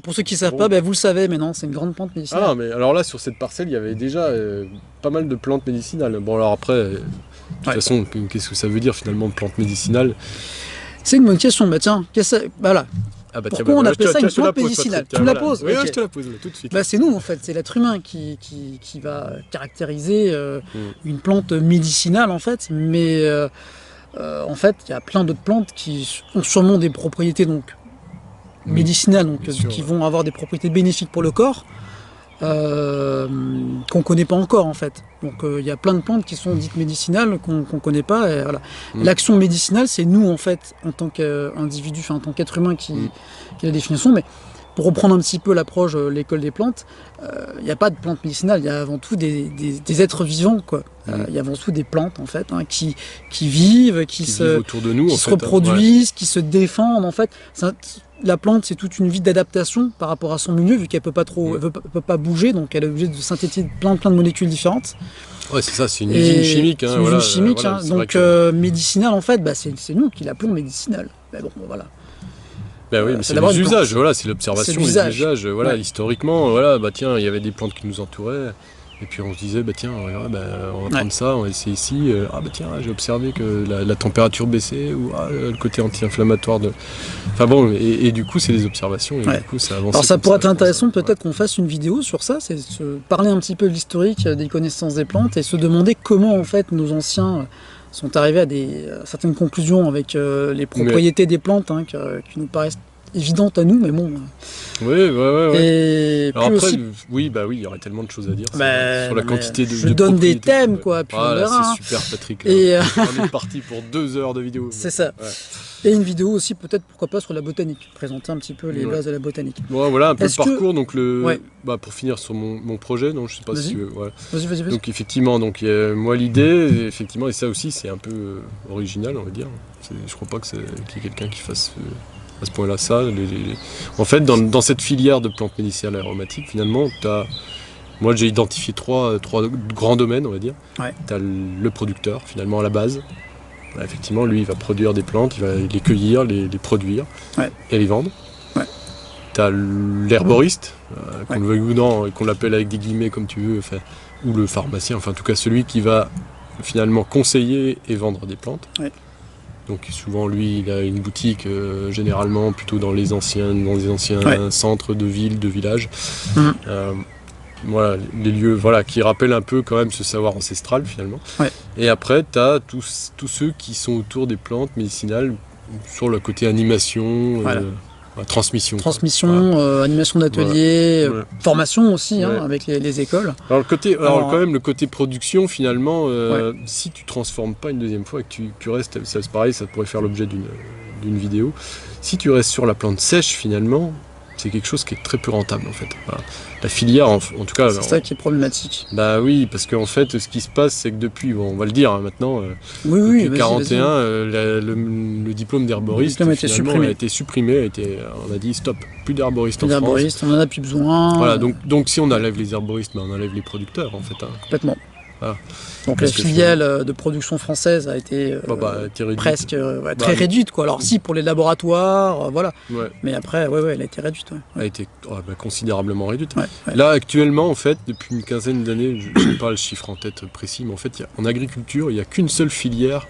Pour ceux qui ne savent pas, vous le savez, mais non, c'est une grande plante médicinale. Ah, mais alors là, sur cette parcelle, il y avait déjà pas mal de plantes médicinales. Bon, alors après, de toute façon, qu'est-ce que ça veut dire finalement, plante médicinale? C'est une bonne question. Bah tiens, voilà. Ah bah, pourquoi on appelle ça une plante médicinale? Tu me la poses? Oui, je te la pose tout de suite. C'est nous, en fait. C'est l'être humain qui va caractériser une plante médicinale, en fait. Mais en fait, il y a plein d'autres plantes qui ont sûrement des propriétés médicinales, qui vont avoir des propriétés bénéfiques pour le corps, qu'on ne connaît pas encore, en fait. Donc il y a plein de plantes qui sont dites médicinales qu'on ne connaît pas. Et voilà. L'action médicinale, c'est nous, en fait, en tant qu'individu, en tant qu'être humain qui a la définition. Mais pour reprendre un petit peu l'approche l'école des plantes, il n'y a pas de plantes médicinales, il y a avant tout des êtres vivants, quoi. Il y a avant tout des plantes, en fait, qui vivent, qui vivent autour de nous, qui se reproduisent, qui se défendent, en fait. La plante, c'est toute une vie d'adaptation par rapport à son milieu, vu qu'elle peut pas trop, elle peut pas bouger, donc elle est obligée de synthétiser plein de molécules différentes. Ouais, c'est ça, c'est une usine chimique. C'est une usine chimique, donc médicinale, en fait, c'est nous qui l'appelons médicinale. Mais bon, voilà. Ben oui, mais c'est les usages, voilà, c'est l'observation des usages. Voilà, historiquement, voilà, tiens, il y avait des plantes qui nous entouraient. Et puis on se disait, tiens, on va prendre ça, on va essayer ici. Tiens, j'ai observé que la température baissait, ou le côté anti-inflammatoire de. Enfin bon, et du coup, c'est des observations, et du coup, ça avance. Alors ça pourrait être intéressant, peut-être qu'on fasse une vidéo sur ça, c'est se parler un petit peu de l'historique des connaissances des plantes et se demander comment, en fait, nos anciens sont arrivés à certaines conclusions avec les propriétés des plantes, qui nous paraissent évidente à nous, mais bon. Oui. Et alors après, aussi, il y aurait tellement de choses à dire sur la quantité de. Je donne des thèmes, quoi. Puis on verra. C'est super, Patrick. On est parti pour 2 heures de vidéo. C'est ça. Ouais. Et une vidéo aussi, peut-être, pourquoi pas, sur la botanique. Présenter un petit peu les bases de la botanique. Ouais, voilà un peu le parcours. Donc pour finir sur mon projet, donc je sais pas si tu veux. Ouais. Vas-y. Donc effectivement, moi l'idée, effectivement, et ça aussi, c'est un peu original, on va dire. Je crois pas qu'il y ait quelqu'un qui fasse. À ce point-là, en fait, dans cette filière de plantes médicinales aromatiques, finalement, moi j'ai identifié trois grands domaines, on va dire. Ouais. Tu as le producteur, finalement, à la base. Voilà, effectivement, lui, il va produire des plantes, il va les cueillir, les produire et les vendre. Ouais. Tu as l'herboriste, qu'on le veuille ou non, et qu'on l'appelle avec des guillemets comme tu veux, ou le pharmacien, en tout cas celui qui va finalement conseiller et vendre des plantes. Ouais. Donc souvent lui il a une boutique généralement plutôt dans les anciens centres de villes, de villages. Voilà, les lieux qui rappellent un peu quand même ce savoir ancestral finalement. Ouais. Et après tu as tous ceux qui sont autour des plantes médicinales sur le côté animation, transmission. Animation d'atelier, formation aussi avec les écoles. Alors quand même le côté production finalement, si tu transformes pas une deuxième fois et que tu restes, c'est pareil, ça pourrait faire l'objet d'une vidéo. Si tu restes sur la plante sèche finalement, c'est quelque chose qui est très peu rentable en fait. Voilà. La filière en tout cas. C'est ça qui est problématique. Bah oui, parce qu'en fait ce qui se passe c'est que depuis, on va le dire maintenant, depuis 1941, le diplôme d'herboriste finalement a été supprimé, on a dit stop, plus d'herboristes en France. D'herboristes, on en a plus besoin. Voilà, donc si on enlève les herboristes, on enlève les producteurs en fait. Complètement. Voilà. Donc la filiale de production française a été presque très réduite, quoi. Alors si pour les laboratoires, mais après elle a été réduite. Elle a été considérablement réduite. Là actuellement en fait depuis une quinzaine d'années, je n'ai pas le chiffre en tête précis, mais en fait en agriculture il n'y a qu'une seule filière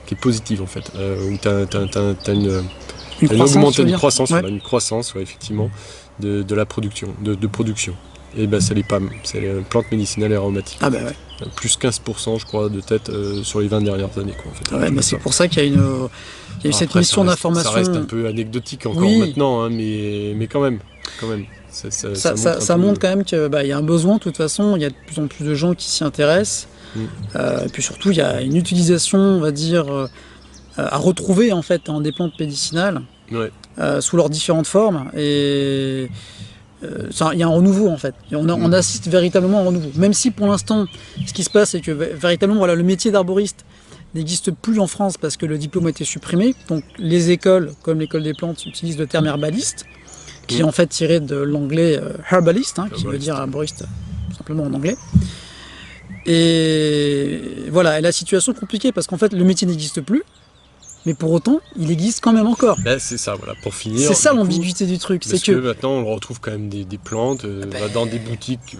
qui est positive en fait, où tu as une croissance effectivement de la production, de production. Et c'est les PAM, c'est les plantes médicinales et aromatiques. Plus 15% je crois de tête sur les 20 dernières années quoi, en fait. C'est pour ça qu'il y a eu cette mission d'information. Ça reste un peu anecdotique encore maintenant, mais quand même. Ça montre quand même qu'il y a un besoin, de toute façon, il y a de plus en plus de gens qui s'y intéressent. Et puis surtout, il y a une utilisation, on va dire, à retrouver en fait des plantes médicinales sous leurs différentes formes. Et il y a un renouveau en fait. On assiste véritablement à un renouveau. Même si pour l'instant, ce qui se passe, c'est que véritablement, le métier d'arboriste n'existe plus en France parce que le diplôme a été supprimé. Donc les écoles, comme l'école des plantes, utilisent le terme herbaliste, qui est en fait tiré de l'anglais herbalist, qui veut dire arboriste tout simplement en anglais. Et voilà, et la situation est compliquée parce qu'en fait le métier n'existe plus. mais pour autant, il existe quand même encore. C'est ça, voilà, pour finir. C'est ça l'ambiguïté du truc. C'est que maintenant, on retrouve quand même des plantes dans des boutiques.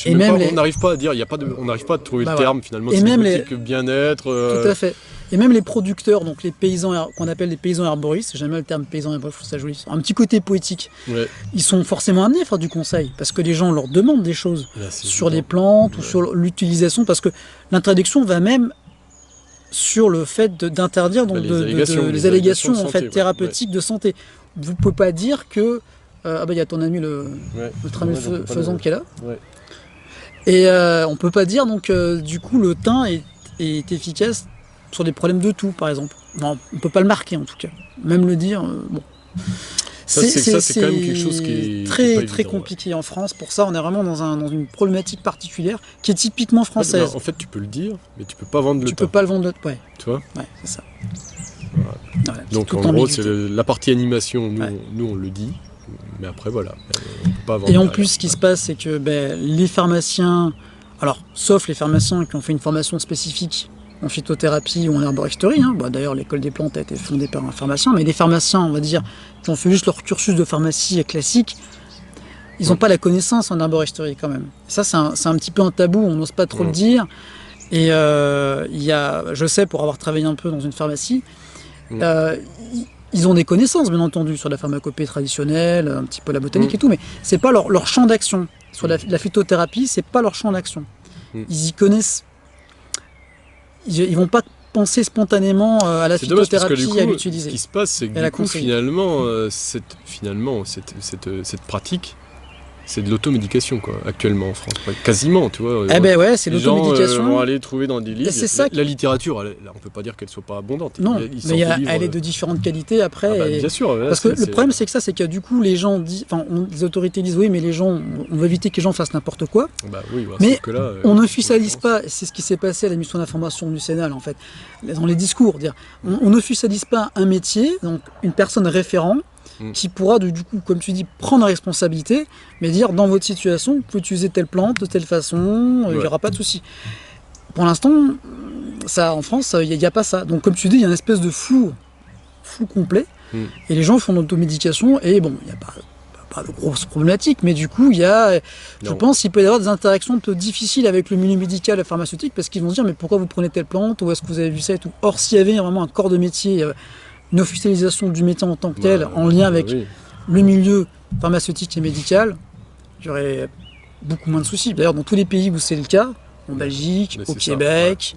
On n'arrive pas à dire, on n'arrive pas à trouver le terme finalement. Et c'est même des boutiques bien-être. Tout à fait. Et même les producteurs, donc les paysans qu'on appelle les paysans herboristes, j'aime bien le terme paysan herboriste, je trouve ça joli, un petit côté poétique. Ouais. Ils sont forcément amenés à faire du conseil, parce que les gens leur demandent des choses sur les plantes ou sur l'utilisation, parce que l'interdiction va même sur le fait d'interdire les allégations en fait, thérapeutiques de santé. Vous ne pouvez pas dire que... il y a ton ami le tramé faisant qui est là. Ouais. Et on ne peut pas dire, donc, du coup, le thym est efficace sur des problèmes de toux, par exemple. Non, on ne peut pas le marquer, en tout cas. Même le dire, bon... C'est quand même quelque chose qui est très compliqué en France. Pour ça, on est vraiment dans une problématique particulière qui est typiquement française. En fait, tu peux le dire, mais tu peux pas vendre le thym. Tu peux pas le vendre, ouais. Tu vois ? Ouais, c'est ça. Voilà. Donc en gros, c'est la partie animation. Nous, on le dit, mais après, voilà, on peut pas vendre. Et en plus, ce qui se passe, c'est que les pharmaciens, alors sauf les pharmaciens qui ont fait une formation spécifique en phytothérapie ou en herboristerie. D'ailleurs, l'école des plantes a été fondée par un pharmacien, mais les pharmaciens, on va dire, qui ont fait juste leur cursus de pharmacie classique, ils n'ont pas la connaissance en herboristerie quand même. Ça, c'est un petit peu un tabou, on n'ose pas trop le dire. Et je sais, pour avoir travaillé un peu dans une pharmacie, ils ont des connaissances, bien entendu, sur la pharmacopée traditionnelle, un petit peu la botanique et tout, mais c'est pas leur champ d'action. Sur la phytothérapie, c'est pas leur champ d'action. Ils y connaissent. Ils vont pas penser spontanément à la phytothérapie, à l'utiliser. Ce qui se passe, c'est que du coup, finalement, cette pratique, c'est de l'automédication, quoi, actuellement en France. Quasiment, tu vois. C'est l'automédication. Les gens vont aller trouver dans des livres. La littérature, on peut pas dire qu'elle soit pas abondante. Non, mais elle est de différentes qualités après. Bien sûr. Parce que le problème, c'est que c'est que du coup, les gens disent, les autorités disent oui, mais les gens, on va éviter que les gens fassent n'importe quoi. Mais on n'officialise pas. C'est ce qui s'est passé à la mission d'information du Sénat, en fait, dans les discours. On n'officialise pas un métier, donc une personne référente, qui pourra, du coup, comme tu dis, prendre la responsabilité, mais dire, dans votre situation, vous pouvez utiliser telle plante, de telle façon, il n'y aura pas de souci. Pour l'instant, en France, il n'y a pas ça. Donc, comme tu dis, il y a une espèce de flou complet, et les gens font de l'automédication, et bon, il n'y a pas de grosses problématiques, mais du coup, je pense qu'il peut y avoir des interactions un peu difficiles avec le milieu médical et pharmaceutique, parce qu'ils vont se dire, mais pourquoi vous prenez telle plante, ou est-ce que vous avez vu ça et tout. Or, s'il y avait vraiment un corps de métier, une officialisation du métier en tant que tel, en lien avec le milieu pharmaceutique et médical, il y aurait beaucoup moins de soucis. D'ailleurs, dans tous les pays où c'est le cas, en Belgique, au Québec,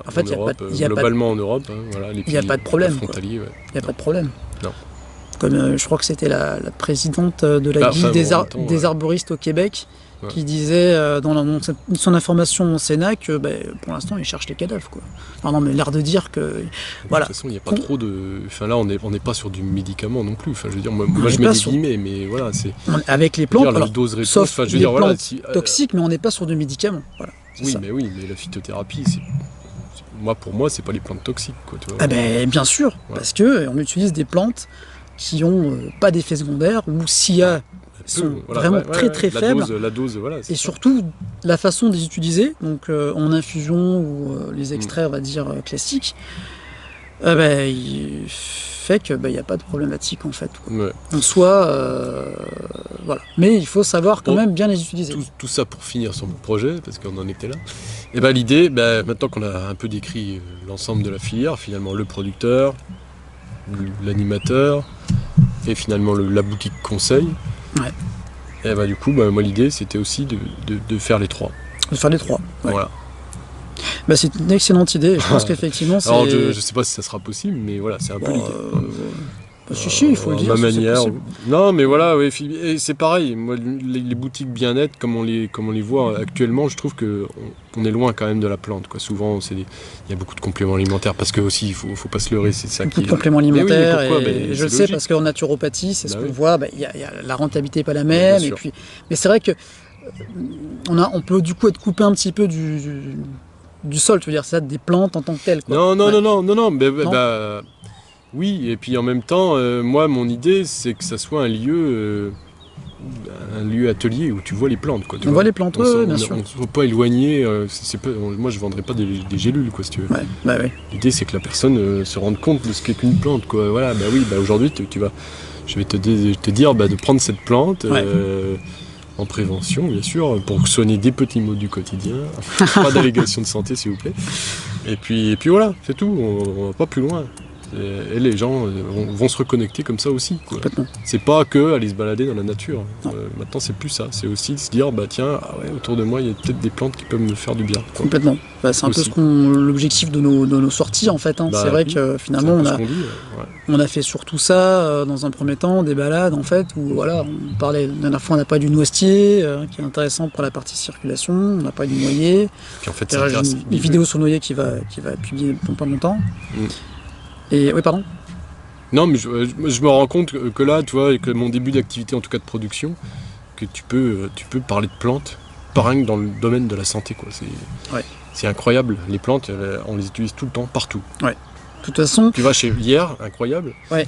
en fait, globalement en Europe, il n'y a pas de problème. Il n'y a pas de problème. Non. Comme je crois que c'était la présidente de la Guilde des arboristes au Québec, qui disait dans son information au Sénat que pour l'instant ils cherchent les cadavres, quoi. Non, mais l'air de dire que voilà. De toute façon, il n'y a pas trop de. Enfin là, on n'est pas sur du médicament non plus. Enfin, je veux dire, moi je mets des guillemets, mais voilà, c'est. Avec les plantes, la dose réponse, sauf les plantes toxiques, mais on n'est pas sur du médicament. Voilà. Oui, mais la phytothérapie, pour moi, c'est pas les plantes toxiques, quoi. Tu vois. Bien sûr, parce que on utilise des plantes qui ont pas d'effet secondaire, ou s'il y a sont vraiment très faibles. La dose, et surtout, la façon de les utiliser, donc en infusion ou les extraits, on va dire, classiques, il fait qu'il n'y a pas de problématique, en fait. En soi, voilà. Mais il faut savoir quand même bien les utiliser. Tout ça pour finir sur mon projet, parce qu'on en était là. Et l'idée, maintenant qu'on a un peu décrit l'ensemble de la filière, finalement, le producteur, l'animateur, et finalement la boutique conseil, et du coup, moi l'idée c'était aussi de faire les trois. De faire les trois. Voilà. C'est une excellente idée. Je pense qu'effectivement c'est. Alors je sais pas si ça sera possible, mais voilà, c'est un peu l'idée. Il faut le dire. Ma manière. Non, mais voilà, et c'est pareil. Moi, les boutiques bien-être, comme on les voit actuellement, je trouve que on est loin quand même de la plante, quoi. Souvent, il y a beaucoup de compléments alimentaires, parce que aussi, il faut pas se leurrer, c'est ça qui. Beaucoup de compléments alimentaires. Je le sais parce qu'en naturopathie, c'est ce qu'on voit. La rentabilité n'est pas la même. Mais c'est vrai que on peut du coup être coupé un petit peu du sol. Tu veux dire, ça, des plantes en tant que telles, quoi. Non. Oui, et puis en même temps, moi, mon idée, c'est que ça soit un lieu un lieu atelier où tu vois les plantes, quoi. On voit les plantes, bien sûr. On ne faut pas éloigner. Moi, je vendrais pas des gélules, quoi, si tu veux. Ouais, bah oui. L'idée, c'est que la personne se rende compte de ce qu'est qu'une plante, quoi. Voilà, bah oui, bah aujourd'hui, je vais te dire de prendre cette plante. En prévention, bien sûr, pour soigner des petits maux du quotidien. Pas d'allégation de santé, s'il vous plaît. Et puis voilà, c'est tout. On va pas plus loin. Et les gens vont se reconnecter comme ça aussi, quoi. C'est pas que aller se balader dans la nature. Maintenant, c'est plus ça. C'est aussi de se dire, tiens, autour de moi, il y a peut-être des plantes qui peuvent me faire du bien, quoi. Complètement. C'est un peu l'objectif de nos sorties, en fait. C'est vrai que finalement, on a fait surtout ça dans un premier temps, des balades, en fait, où voilà, on parlait. La dernière fois, on a parlé du noisetier, qui est intéressant pour la partie circulation. On a parlé du noyer. Puis en fait, j'ai une vidéo sur le noyer qui va être publiée dans pas longtemps. Et oui, pardon. Non, mais je me rends compte que là, tu vois, avec mon début d'activité, en tout cas de production, que tu peux parler de plantes, pas rien que dans le domaine de la santé, quoi. C'est incroyable. Les plantes, on les utilise tout le temps, partout. Ouais. De toute façon. Tu vas chez hier, incroyable. Ouais.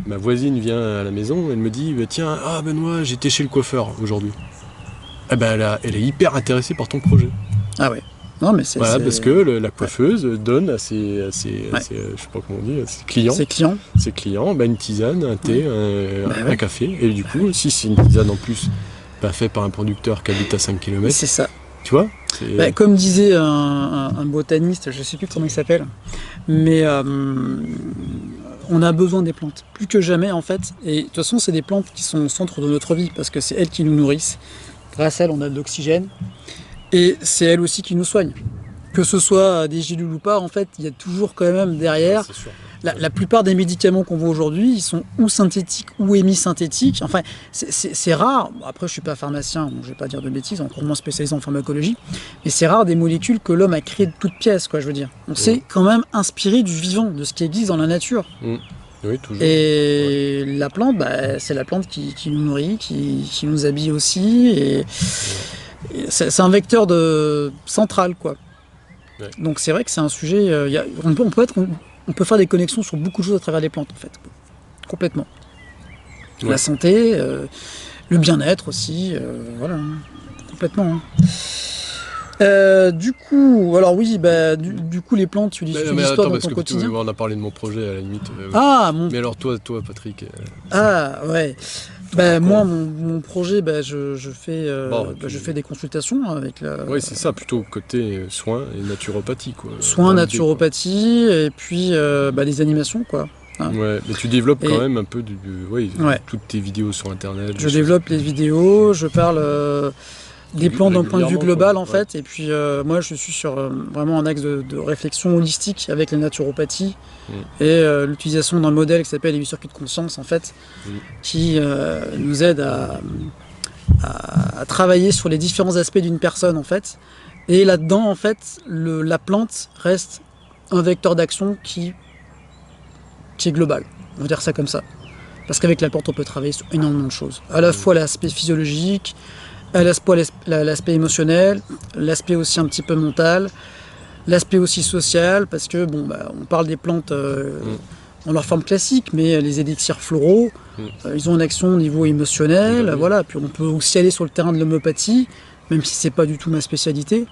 Ma voisine vient à la maison, elle me dit, tiens, Benoît, j'étais chez le coiffeur aujourd'hui. Eh ben, elle est hyper intéressée par ton projet. Ah ouais. Non, mais parce que la coiffeuse donne à ses je sais pas comment on dit, à ses clients, une tisane, un thé, un café. Et du coup, si c'est une tisane en plus faite par un producteur qui habite à 5 km. C'est ça. Tu vois, comme disait un botaniste, je sais plus comment il s'appelle, mais on a besoin des plantes, plus que jamais en fait. Et de toute façon, c'est des plantes qui sont au centre de notre vie, parce que c'est elles qui nous nourrissent. Grâce à elles, on a de l'oxygène. Et c'est elles aussi qui nous soignent. Que ce soit des gélules ou pas, en fait, il y a toujours quand même derrière. La plupart des médicaments qu'on voit aujourd'hui, ils sont ou synthétiques ou hémisynthétiques. Enfin, c'est rare. Après, je suis pas pharmacien, donc je vais pas dire de bêtises, encore moins spécialisé en pharmacologie. Mais c'est rare des molécules que l'homme a créées de toutes pièces, quoi, je veux dire. On s'est quand même inspiré du vivant, de ce qui existe dans la nature. Oui, toujours. Et la plante, c'est la plante qui nous nourrit, qui nous habille aussi. Et c'est un vecteur central, quoi. Ouais. Donc c'est vrai que c'est un sujet. On peut faire des connexions sur beaucoup de choses à travers les plantes, en fait. Complètement. Ouais. La santé, le bien-être aussi, voilà, complètement. Du coup, alors oui, du coup les plantes, tu l'utilises toi dans ton quotidien. On a parlé de mon projet à la limite. Mais alors toi, Patrick. Ouais. Moi, mon projet, je fais des consultations avec la. Oui, c'est ça, plutôt côté soins et naturopathie, quoi. Soins, naturopathie, et puis les animations, quoi. Ouais, mais tu développes quand même un peu toutes tes vidéos sur Internet. Je développe les vidéos, je parle des plantes d'un point de vue global, en fait, et puis moi, je suis sur vraiment un axe de réflexion holistique avec la naturopathie et l'utilisation d'un modèle qui s'appelle les 8 circuits de conscience, en fait, qui nous aide à travailler sur les différents aspects d'une personne, en fait. Et là-dedans, en fait, la plante reste un vecteur d'action qui est global, on va dire ça comme ça. Parce qu'avec la plante, on peut travailler sur énormément de choses. À la fois l'aspect physiologique, l'aspect émotionnel, l'aspect aussi un petit peu mental, l'aspect aussi social, parce que on parle des plantes en leur forme classique, mais les élixirs floraux, ils ont une action au niveau émotionnel, voilà. Puis on peut aussi aller sur le terrain de l'homéopathie, même si c'est pas du tout ma spécialité.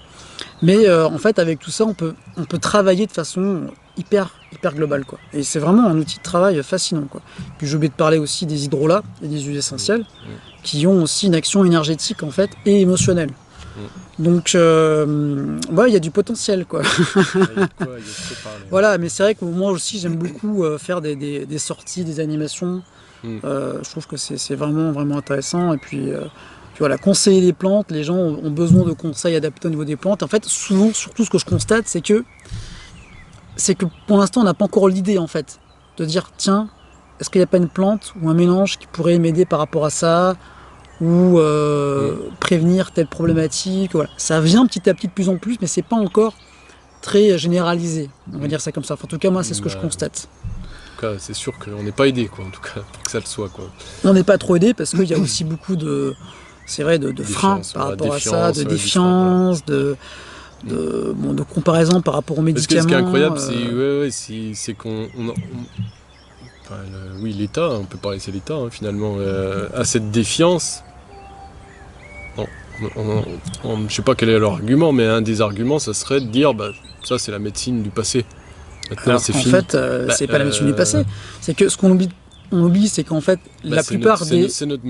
Mais en fait, avec tout ça, on peut travailler de façon hyper globale, quoi. Et c'est vraiment un outil de travail fascinant, quoi. Puis j'ai oublié de parler aussi des hydrolats et des huiles essentielles, qui ont aussi une action énergétique, en fait, et émotionnelle. Donc, il y a du potentiel, quoi. Voilà, mais c'est vrai que moi aussi, j'aime beaucoup faire des sorties, des animations. Je trouve que c'est vraiment intéressant. Et puis voilà, conseiller les plantes, les gens ont besoin de conseils adaptés au niveau des plantes. En fait, souvent, surtout, ce que je constate, c'est que pour l'instant, on n'a pas encore l'idée, en fait, de dire, tiens, est-ce qu'il n'y a pas une plante ou un mélange qui pourrait m'aider par rapport à ça, ou prévenir telle problématique. Voilà. Ça vient petit à petit de plus en plus, mais c'est pas encore très généralisé, on va dire ça comme ça. Enfin, en tout cas, moi, c'est ce que je constate. En tout cas, c'est sûr qu'on n'est pas aidé, quoi, en tout cas, pour que ça le soit, quoi. On n'est pas trop aidé parce qu'il y a aussi beaucoup de freins par rapport à ça, de défiance, de comparaison par rapport aux médicaments. Parce que ce qui est incroyable, c'est qu'on... l'État, on peut parler, c'est l'État, finalement, a cette défiance je sais pas quel est leur argument, mais un des arguments, ça serait de dire, ça c'est la médecine du passé. Maintenant, c'est fini. En fait, c'est pas la médecine du passé. C'est que ce qu'on oublie, c'est qu'en fait, la plupart des... c'est notre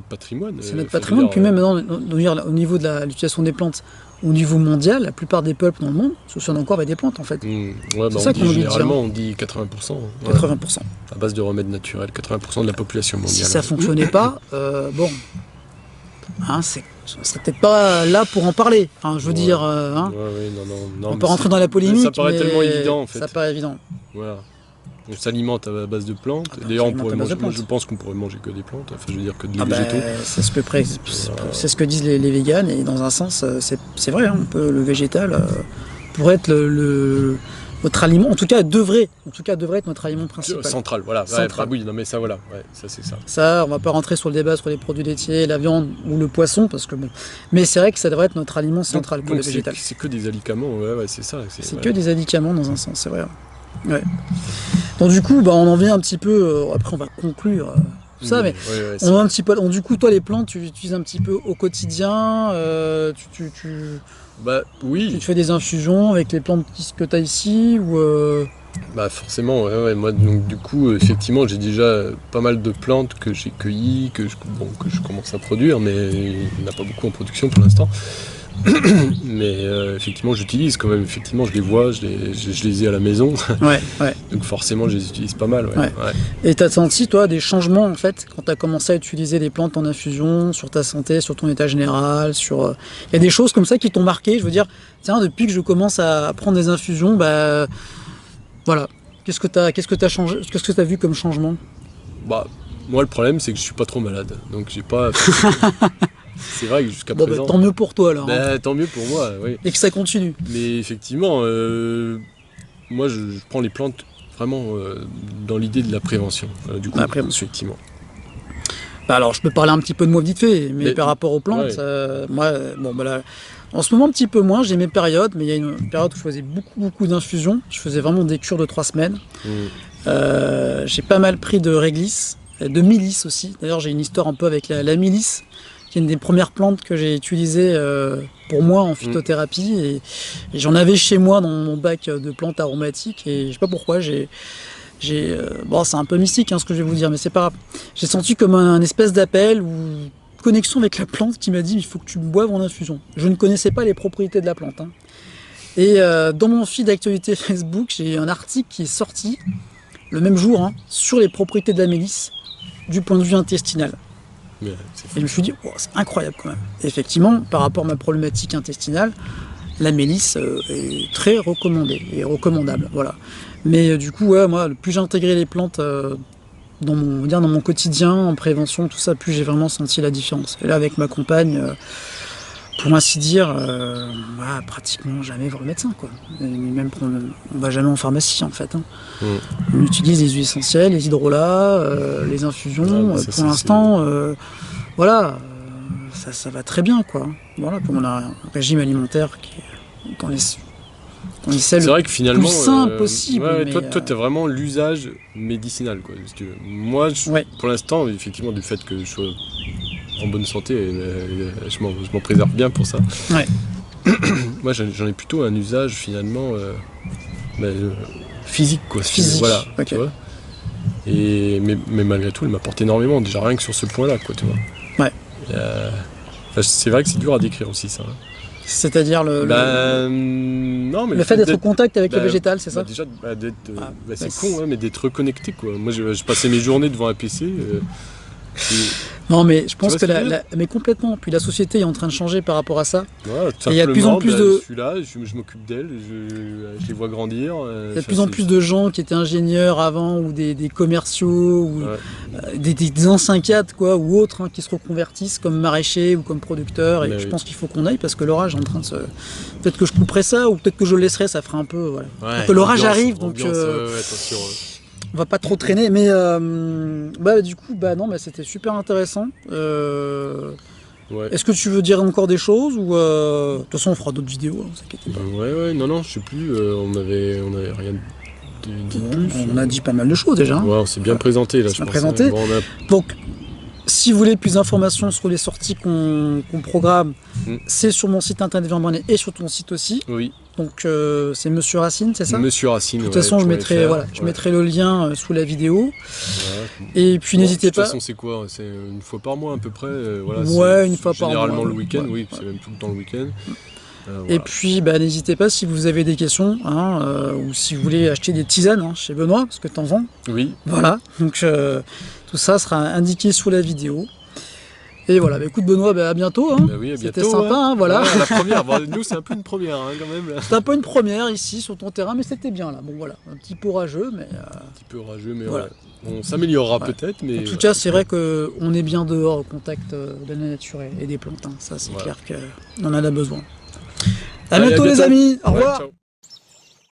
patrimoine. C'est notre patrimoine, puis même maintenant, au niveau de l'utilisation des plantes, au niveau mondial, la plupart des peuples dans le monde se soignent encore avec des plantes, en fait. C'est ça qu'on oublie. Généralement, on dit 80%. 80%. À base de remèdes naturels, 80% de la population mondiale. Si ça fonctionnait pas, bon... c'est peut-être pas là pour en parler. Enfin, je veux dire, non, on peut rentrer dans la polémique. Ça paraît tellement évident, en fait. Ça paraît évident. Voilà. On s'alimente à base de plantes. D'ailleurs, je pense qu'on pourrait manger que des plantes. Enfin, je veux dire que des végétaux. C'est à peu près. C'est ce que disent les véganes. Et dans un sens, c'est vrai. Le végétal pourrait être notre aliment, en tout cas devrait être notre aliment principal. Central, voilà. Central. Oui, non mais ça voilà, ça c'est ça. Ça, on va pas rentrer sur le débat sur les produits laitiers, la viande ou le poisson, parce que bon. Mais c'est vrai que ça devrait être notre aliment central pour le végétal. C'est que des alicaments, c'est ça. C'est que des alicaments dans un sens, c'est vrai. Ouais. Donc du coup, on en vient un petit peu. Après, on va conclure. Ça, mais on va un petit peu. Du coup, toi, les plantes, tu utilises un petit peu au quotidien. Oui. Tu te fais des infusions avec les plantes que tu as ici ou forcément, moi, donc, du coup, effectivement, j'ai déjà pas mal de plantes que j'ai cueillies, que je commence à produire, mais il n'y en a pas beaucoup en production pour l'instant. Mais effectivement, j'utilise quand même. Effectivement, je les vois, je les ai à la maison. Donc forcément, je les utilise pas mal. Et tu as senti, toi, des changements, en fait, quand tu as commencé à utiliser des plantes en infusion, sur ta santé, sur ton état général, sur... Il y a des choses comme ça qui t'ont marqué, je veux dire, tiens, depuis que je commence à prendre des infusions, voilà. Qu'est-ce que tu as changé, qu'est-ce que tu as vu comme changement? Moi, le problème, c'est que je suis pas trop malade. Donc, j'ai pas... C'est vrai que jusqu'à présent... tant mieux pour toi, alors. Tant mieux pour moi, oui. Et que ça continue. Mais effectivement, moi, je prends les plantes vraiment dans l'idée de la prévention. Du coup, effectivement. Alors, je peux parler un petit peu de moi vite fait, mais par rapport aux plantes, moi, en ce moment, un petit peu moins, j'ai mes périodes, mais il y a une période où je faisais beaucoup d'infusions. Je faisais vraiment des cures de 3 semaines. J'ai pas mal pris de réglisse, de milice aussi. D'ailleurs, j'ai une histoire un peu avec la milice, qui est une des premières plantes que j'ai utilisées pour moi en phytothérapie. Et j'en avais chez moi dans mon bac de plantes aromatiques. Et je sais pas pourquoi, c'est un peu mystique ce que je vais vous dire, mais c'est pas grave. J'ai senti comme un espèce d'appel ou connexion avec la plante qui m'a dit il faut que tu boives en infusion. Je ne connaissais pas les propriétés de la plante. Et dans mon feed d'actualité Facebook, j'ai un article qui est sorti le même jour sur les propriétés de la mélisse du point de vue intestinal. Et je me suis dit, c'est incroyable quand même. Et effectivement, par rapport à ma problématique intestinale, la mélisse est très recommandée et recommandable. Voilà. Mais du coup, moi, plus j'ai intégré les plantes dans mon quotidien, en prévention, tout ça, plus j'ai vraiment senti la différence. Et là, avec ma compagne, pour ainsi dire, pratiquement jamais voir le médecin, quoi. Et même on va jamais en pharmacie, en fait. On utilise les huiles essentielles, les hydrolats, les infusions. Pour l'instant, ça va très bien, quoi. Voilà, comme on a un régime alimentaire qu'on essaie le vrai que finalement, plus simple possible. Mais toi, tu as vraiment l'usage médicinal, quoi. Parce que moi, pour l'instant, effectivement, du fait que je sois en bonne santé, je m'en préserve bien pour ça. Moi, j'en ai plutôt un usage finalement physique, quoi. Physique. Voilà. Okay. Tu vois. Mais malgré tout, elle m'apporte énormément. Déjà rien que sur ce point-là, quoi. Tu vois. C'est vrai que c'est dur à décrire aussi, ça. C'est-à-dire non, mais le fait d'être au contact avec le végétal, c'est ça? Déjà, c'est con, mais d'être reconnecté, quoi. Moi, je passais mes journées devant un PC. Non, mais je pense que mais complètement. Puis la société est en train de changer par rapport à ça. Et il y a de plus en plus je suis là, je m'occupe d'elle, je les vois grandir. Il y a de plus en plus de gens qui étaient ingénieurs avant, ou des commerciaux, ou des anciens cadres, quoi, ou autres, qui se reconvertissent comme maraîchers ou comme producteurs. Et je pense qu'il faut qu'on aille parce que l'orage est en train de se. Peut-être que je couperai ça, ou peut-être que je le laisserai, ça fera un peu. Voilà. Que l'orage arrive, donc. Attention. On va pas trop traîner, mais du coup, non, c'était super intéressant. Est-ce que tu veux dire encore des choses ou de toute façon, on fera d'autres vidéos, ne s'inquiétez pas. Non, je sais plus. On avait rien dit plus. On a dit pas mal de choses déjà. On s'est bien présenté là. Je pense, présenté. Donc, Si vous voulez plus d'informations sur les sorties qu'on programme, c'est sur mon site internet Vérandbornais et sur ton site aussi. Oui. Donc c'est Monsieur Racine, c'est ça? Monsieur Racine. De toute façon, je mettrai le lien sous la vidéo. Et puis n'hésitez pas. De toute façon, c'est quoi? C'est une fois par mois à peu près. Une fois par mois. Généralement le week-end, oui, c'est même tout le temps le week-end. Et puis n'hésitez pas si vous avez des questions, ou si vous voulez acheter des tisanes chez Benoît, parce que t'en vends. Oui. Voilà, donc tout ça sera indiqué sous la vidéo. Et voilà, écoute Benoît, à bientôt. Oui, à bientôt. C'était sympa, voilà. La première, nous c'est un peu une première quand même. C'est un peu une première ici sur ton terrain, mais c'était bien là. Bon voilà, un petit peu rageux, mais... Un petit peu rageux, mais voilà. On s'améliorera peut-être. Mais en tout cas, c'est vrai qu'on est bien dehors au contact de la nature et des plantes. Ça, c'est clair qu'on en a besoin. À bientôt les amis, au revoir. Ciao.